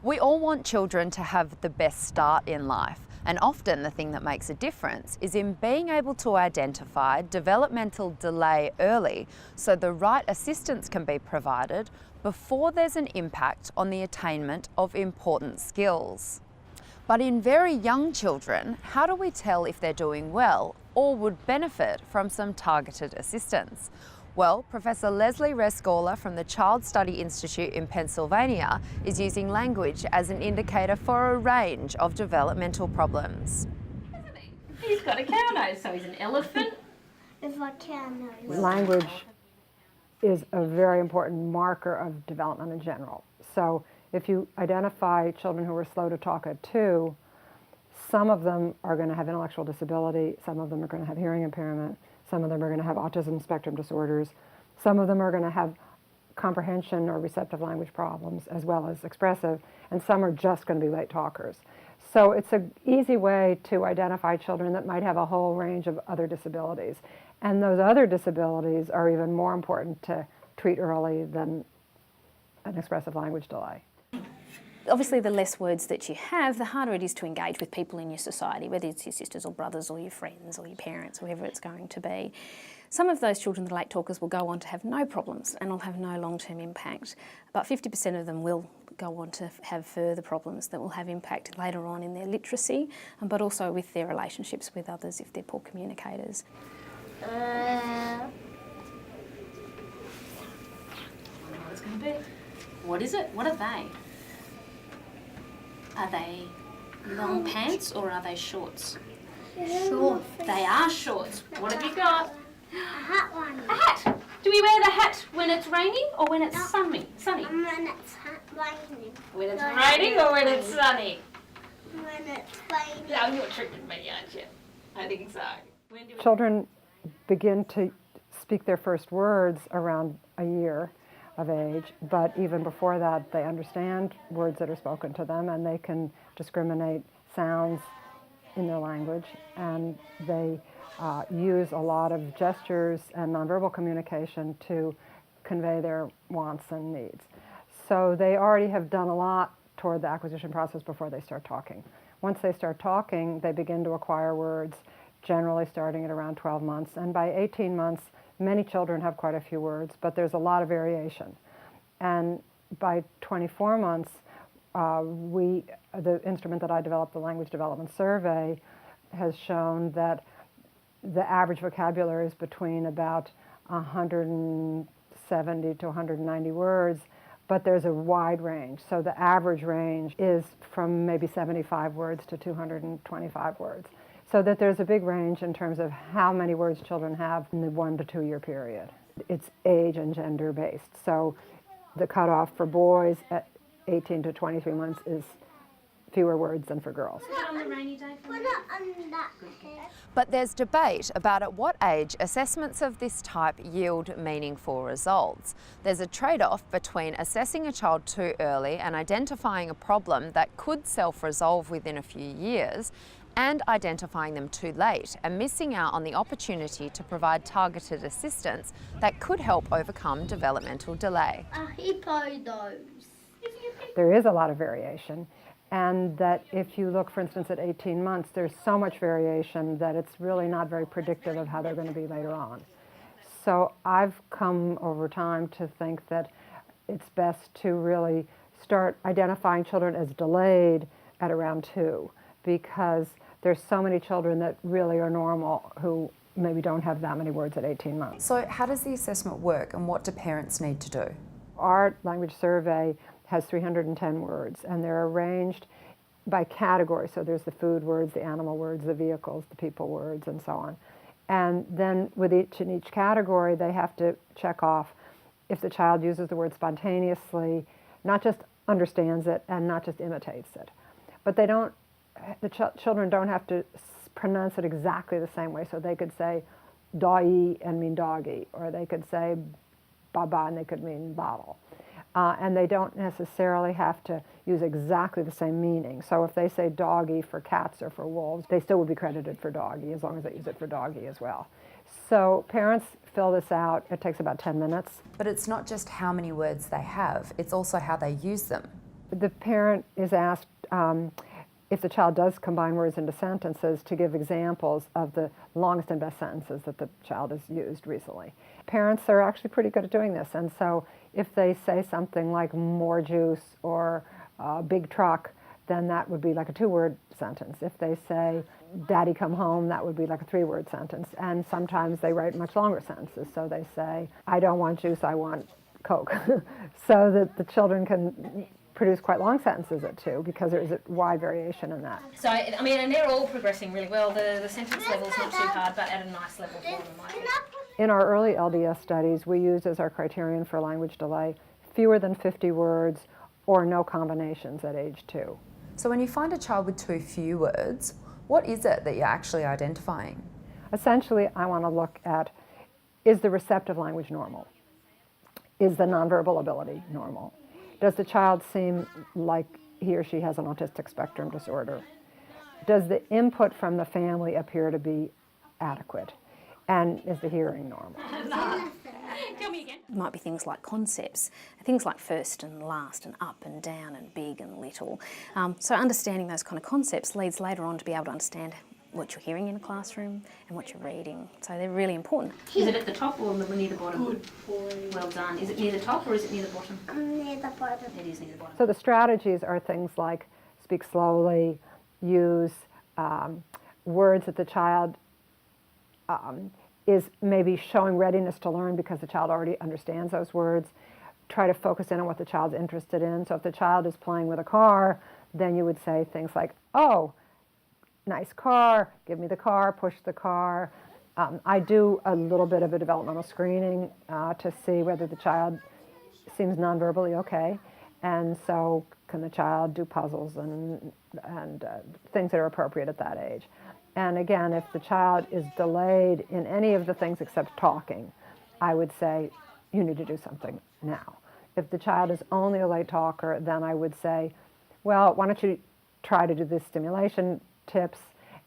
We all want children to have the best start in life, and often the thing that makes a difference is in being able to identify developmental delay early so the right assistance can be provided before there's an impact on the attainment of important skills. But in very young children, how do we tell if they're doing well or would benefit from some targeted assistance? Well, Professor Leslie Rescorla from the Child Study Institute in Pennsylvania is using language as an indicator for a range of developmental problems. He's got a cow nose, so he's an elephant. It's a cow nose. Language is a very important marker of development in general. So if you identify children who are slow to talk at 2, some of them are going to have intellectual disability, some of them are going to have hearing impairment, some of them are going to have autism spectrum disorders, some of them are going to have comprehension or receptive language problems as well as expressive, and some are just going to be late talkers. So it's an easy way to identify children that might have a whole range of other disabilities. And those other disabilities are even more important to treat early than an expressive language delay. Obviously, the less words that you have, the harder it is to engage with people in your society, whether it's your sisters or brothers or your friends or your parents, whoever it's going to be. Some of those children, the late talkers, will go on to have no problems and will have no long-term impact. But 50% of them will go on to have further problems that will have impact later on in their literacy, but also with their relationships with others if they're poor communicators. Uh, What it's going to be. What is it? What are they? Are they long pants or are they shorts? Short. They are shorts. What have you got? A hat one. A hat. Do we wear the hat when it's raining or when it's sunny? Sunny. And when it's raining. When it's raining or when it's sunny? When it's raining. No, you're tricking me, aren't you? I think so. When do we... Children begin to speak their first words around a year of age, but even before that they understand words that are spoken to them and they can discriminate sounds in their language, and they use a lot of gestures and nonverbal communication to convey their wants and needs. So they already have done a lot toward the acquisition process before they start talking. Once they start talking, they begin to acquire words, generally starting at around 12 months, and by 18 months many children have quite a few words, but there's a lot of variation. And by 24 months, the instrument that I developed, the Language Development Survey, has shown that the average vocabulary is between about 170 to 190 words, but there's a wide range. So the average range is from maybe 75 words to 225 words. So that there's a big range in terms of how many words children have in the 1 to 2 year period. It's age and gender based. So the cutoff for boys at 18 to 23 months is fewer words than for girls. on the rainy day for We're me? not on that here. But there's debate about at what age assessments of this type yield meaningful results. There's a trade-off between assessing a child too early and identifying a problem that could self-resolve within a few years, and identifying them too late and missing out on the opportunity to provide targeted assistance that could help overcome developmental delay. A hippopotamus. There is a lot of variation, and that if you look, for instance, at 18 months, there's so much variation that it's really not very predictive of how they're going to be later on. So I've come over time to think that it's best to really start identifying children as delayed at around 2, because there's so many children that really are normal who maybe don't have that many words at 18 months. So how does the assessment work and what do parents need to do? Our language survey has 310 words, and they're arranged by category. So there's the food words, the animal words, the vehicles, the people words, and so on. And then with in each category, they have to check off if the child uses the word spontaneously, not just understands it and not just imitates it. But they don't, the children don't have to pronounce it exactly the same way. So they could say doggy and mean doggy, or they could say baba and they could mean bottle. And they don't necessarily have to use exactly the same meaning. So if they say doggy for cats or for wolves, they still would be credited for doggy as long as they use it for doggy as well. So parents fill this out. It takes about 10 minutes. But it's not just how many words they have, it's also how they use them. The parent is asked if the child does combine words into sentences to give examples of the longest and best sentences that the child has used recently. Parents are actually pretty good at doing this, and so if they say something like more juice or big truck, then that would be like a 2-word sentence. If they say daddy come home, that would be like a 3-word sentence. And sometimes they write much longer sentences. So they say, I don't want juice, I want Coke. So that the children can produce quite long sentences at 2 because there's a wide variation in that. So, I mean, and they're all progressing really well. The sentence level's not too hard, but at a nice level for them, I think. In our early LDS studies, we used as our criterion for language delay fewer than 50 words or no combinations at age 2. So when you find a child with too few words, what is it that you're actually identifying? Essentially, I want to look at, is the receptive language normal? Is the nonverbal ability normal? Does the child seem like he or she has an autistic spectrum disorder? Does the input from the family appear to be adequate? And is the hearing normal? Tell me again. It might be things like concepts, things like first and last and up and down and big and little. So understanding those kind of concepts leads later on to be able to understand what you're hearing in a classroom and what you're reading. So they're really important. Is it at the top or near the bottom? Good boy. Well done. Is it near the top or is it near the bottom? Near the bottom. It is near the bottom. So the strategies are things like speak slowly, use words that the child is maybe showing readiness to learn because the child already understands those words. Try to focus in on what the child's interested in. So if the child is playing with a car, then you would say things like, oh, nice car, give me the car, push the car. I do a little bit of a developmental screening to see whether the child seems non-verbally okay. And so can the child do puzzles and things that are appropriate at that age. And again, if the child is delayed in any of the things except talking, I would say, you need to do something now. If the child is only a late talker, then I would say, well, why don't you try to do this stimulation tips,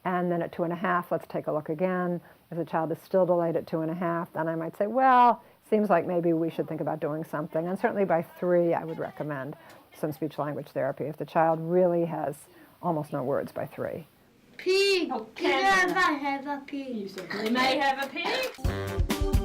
and then at 2.5, let's take a look again. If the child is still delayed at 2.5, then I might say, well, seems like maybe we should think about doing something. And certainly by 3, I would recommend some speech-language therapy if the child really has almost no words by 3. Pig. Oh, Can I have a pig? You certainly may have a pig.